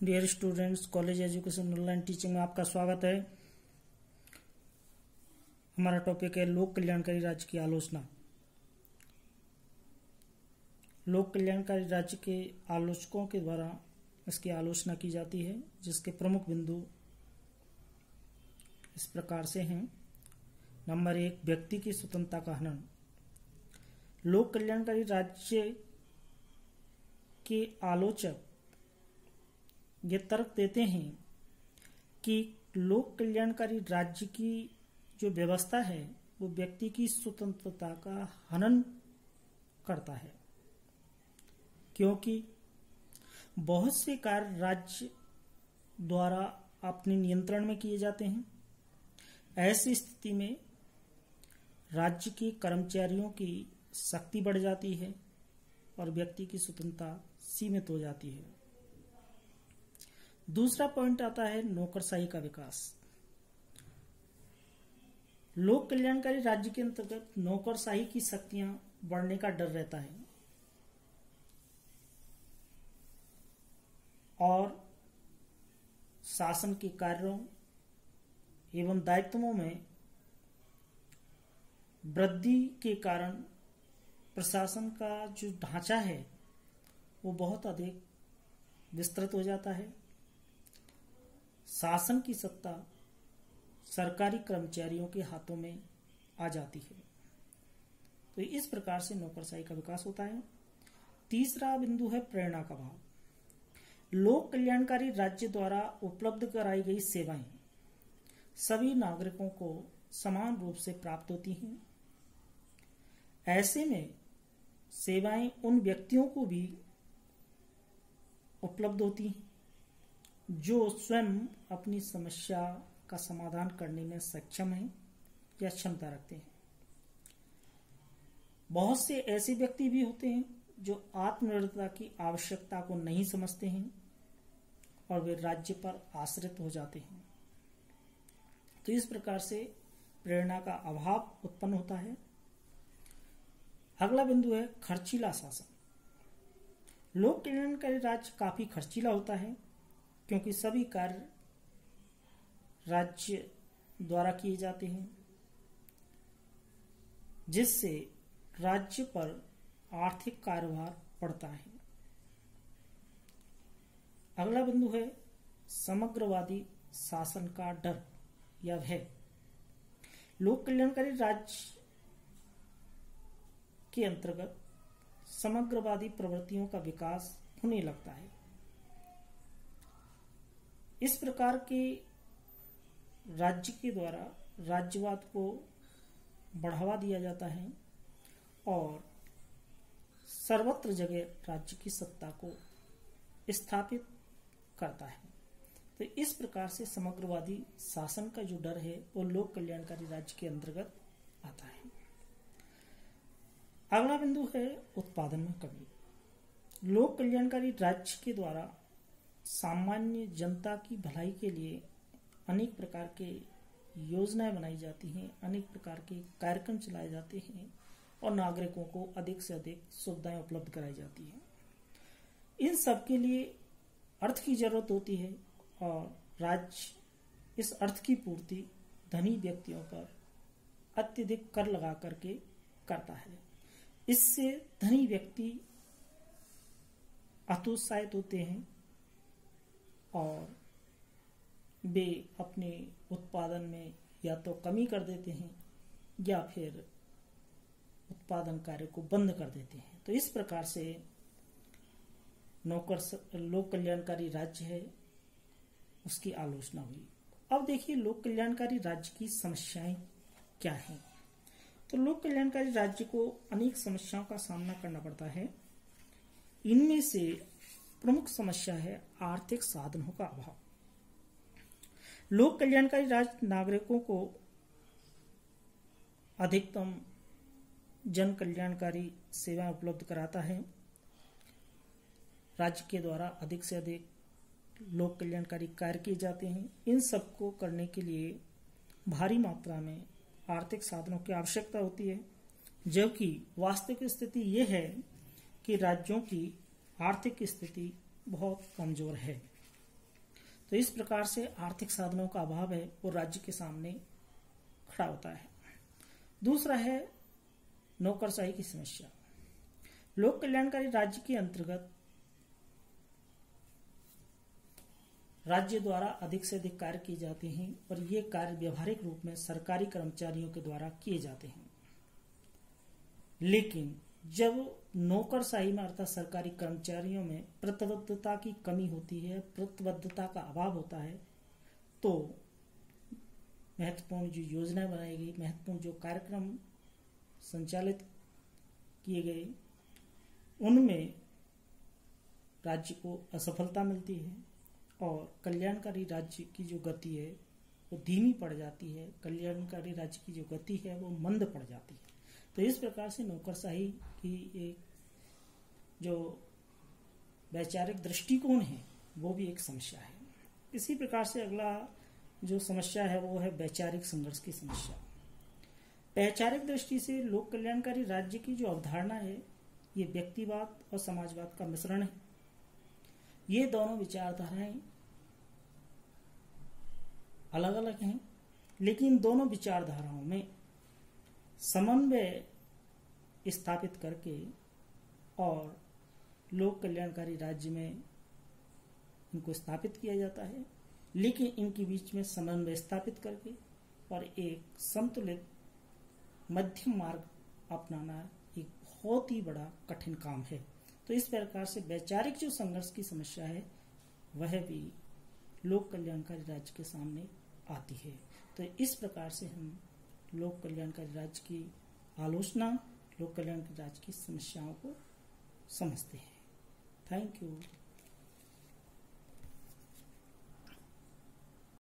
Dear students, college education online teaching में आपका स्वागत है। हमारा टॉपिक है लोक कल्याणकारी राज्य की आलोचना। लोक कल्याणकारी राज्य के आलोचकों के द्वारा इसकी आलोचना की जाती है, जिसके प्रमुख बिंदु इस प्रकार से हैं। नंबर 1, व्यक्ति की स्वतंत्रता का हनन। लोक कल्याणकारी राज्य के आलोचक ये तर्क देते हैं कि लोक कल्याणकारी राज्य की जो व्यवस्था है वो व्यक्ति की स्वतंत्रता का हनन करता है, क्योंकि बहुत से कार्य राज्य द्वारा अपने नियंत्रण में किए जाते हैं। ऐसी स्थिति में राज्य के कर्मचारियों की शक्ति बढ़ जाती है और व्यक्ति की स्वतंत्रता सीमित हो जाती है। दूसरा पॉइंट आता है नौकरशाही का विकास। लोक कल्याणकारी राज्य के अंतर्गत नौकरशाही की शक्तियां बढ़ने का डर रहता है और शासन के कार्यों एवं दायित्वों में वृद्धि के कारण प्रशासन का जो ढांचा है वो बहुत अधिक विस्तृत हो जाता है। शासन की सत्ता सरकारी कर्मचारियों के हाथों में आ जाती है, तो इस प्रकार से नौकरशाही का विकास होता है। तीसरा बिंदु है प्रेरणा का अभाव। लोक कल्याणकारी राज्य द्वारा उपलब्ध कराई गई सेवाएं सभी नागरिकों को समान रूप से प्राप्त होती हैं। ऐसे में सेवाएं उन व्यक्तियों को भी उपलब्ध होती हैं जो स्वयं अपनी समस्या का समाधान करने में सक्षम हैं या क्षमता रखते हैं। बहुत से ऐसे व्यक्ति भी होते हैं जो आत्मनिर्भरता की आवश्यकता को नहीं समझते हैं और वे राज्य पर आश्रित हो जाते हैं। तो इस प्रकार से प्रेरणा का अभाव उत्पन्न होता है। अगला बिंदु है खर्चीला शासन। लोक कल्याणकारी राज्य काफी खर्चीला होता है, क्योंकि सभी कार्य राज्य द्वारा किए जाते हैं, जिससे राज्य पर आर्थिक कार्यभार पड़ता है। अगला बिंदु है समग्रवादी शासन का डर या भय। लोक कल्याणकारी राज्य के अंतर्गत समग्रवादी प्रवृत्तियों का विकास होने लगता है। इस प्रकार के राज्य के द्वारा राज्यवाद को बढ़ावा दिया जाता है और सर्वत्र जगह राज्य की सत्ता को स्थापित करता है। तो इस प्रकार से समग्रवादी शासन का जो डर है वो लोक कल्याणकारी राज्य के अंतर्गत आता है। अगला बिंदु है उत्पादन में कमी। लोक कल्याणकारी राज्य के द्वारा सामान्य जनता की भलाई के लिए अनेक प्रकार के योजनाएं बनाई जाती हैं, अनेक प्रकार के कार्यक्रम चलाए जाते हैं और नागरिकों को अधिक से अधिक सुविधाएं उपलब्ध कराई जाती हैं। इन सब के लिए अर्थ की जरूरत होती है और राज्य इस अर्थ की पूर्ति धनी व्यक्तियों पर अत्यधिक कर लगा करके करता है। इससे धनी व्यक्ति हतोत्साहित होते हैं और वे अपने उत्पादन में या तो कमी कर देते हैं या फिर उत्पादन कार्य को बंद कर देते हैं। तो इस प्रकार से लोक कल्याणकारी राज्य है उसकी आलोचना हुई। अब देखिए लोक कल्याणकारी राज्य की समस्याएं क्या हैं। तो लोक कल्याणकारी राज्य को अनेक समस्याओं का सामना करना पड़ता है। इनमें से प्रमुख समस्या है आर्थिक साधनों का अभाव। लोक कल्याणकारी राज्य नागरिकों को अधिकतम जन कल्याणकारी सेवाएं उपलब्ध कराता है। राज्य के द्वारा अधिक से अधिक लोक कल्याणकारी कार्य किए जाते हैं। इन सबको करने के लिए भारी मात्रा में आर्थिक साधनों की आवश्यकता होती है, जबकि वास्तविक स्थिति यह है कि राज्यों की आर्थिक स्थिति बहुत कमजोर है। तो इस प्रकार से आर्थिक साधनों का अभाव है वो राज्य के सामने खड़ा होता है। दूसरा है नौकरशाही की समस्या। लोक कल्याणकारी राज्य के अंतर्गत राज्य द्वारा अधिक से अधिक कार्य किए जाते हैं और ये कार्य व्यवहारिक रूप में सरकारी कर्मचारियों के द्वारा किए जाते हैं। लेकिन जब नौकरशाही में अर्थात सरकारी कर्मचारियों में प्रतिबद्धता की कमी होती है, प्रतिबद्धता का अभाव होता है, तो महत्वपूर्ण जो योजनाएं बनाई गई, महत्वपूर्ण जो कार्यक्रम संचालित किए गए, उनमें राज्य को असफलता मिलती है और कल्याणकारी राज्य की जो गति है वो धीमी पड़ जाती है। कल्याणकारी राज्य की जो गति है वो मंद पड़ जाती है। तो इस प्रकार से नौकरशाही की एक जो वैचारिक दृष्टिकोण है वो भी एक समस्या है। इसी प्रकार से अगला जो समस्या है वो है वैचारिक संघर्ष की समस्या। वैचारिक दृष्टि से लोक कल्याणकारी राज्य की जो अवधारणा है ये व्यक्तिवाद और समाजवाद का मिश्रण है। ये दोनों विचारधाराएं अलग अलग हैं, लेकिन दोनों विचारधाराओं में समन्वय स्थापित करके और लोक कल्याणकारी राज्य में इनको स्थापित किया जाता है, लेकिन इनके बीच में समन्वय स्थापित करके और एक संतुलित मध्यम मार्ग अपनाना एक बहुत ही बड़ा कठिन काम है। तो इस प्रकार से वैचारिक जो संघर्ष की समस्या है वह भी लोक कल्याणकारी राज्य के सामने आती है। तो इस प्रकार से हम लोक कल्याणकारी राज्य की आलोचना, लोक कल्याणकारी राज्य की समस्याओं को समझते हैं। Thank you.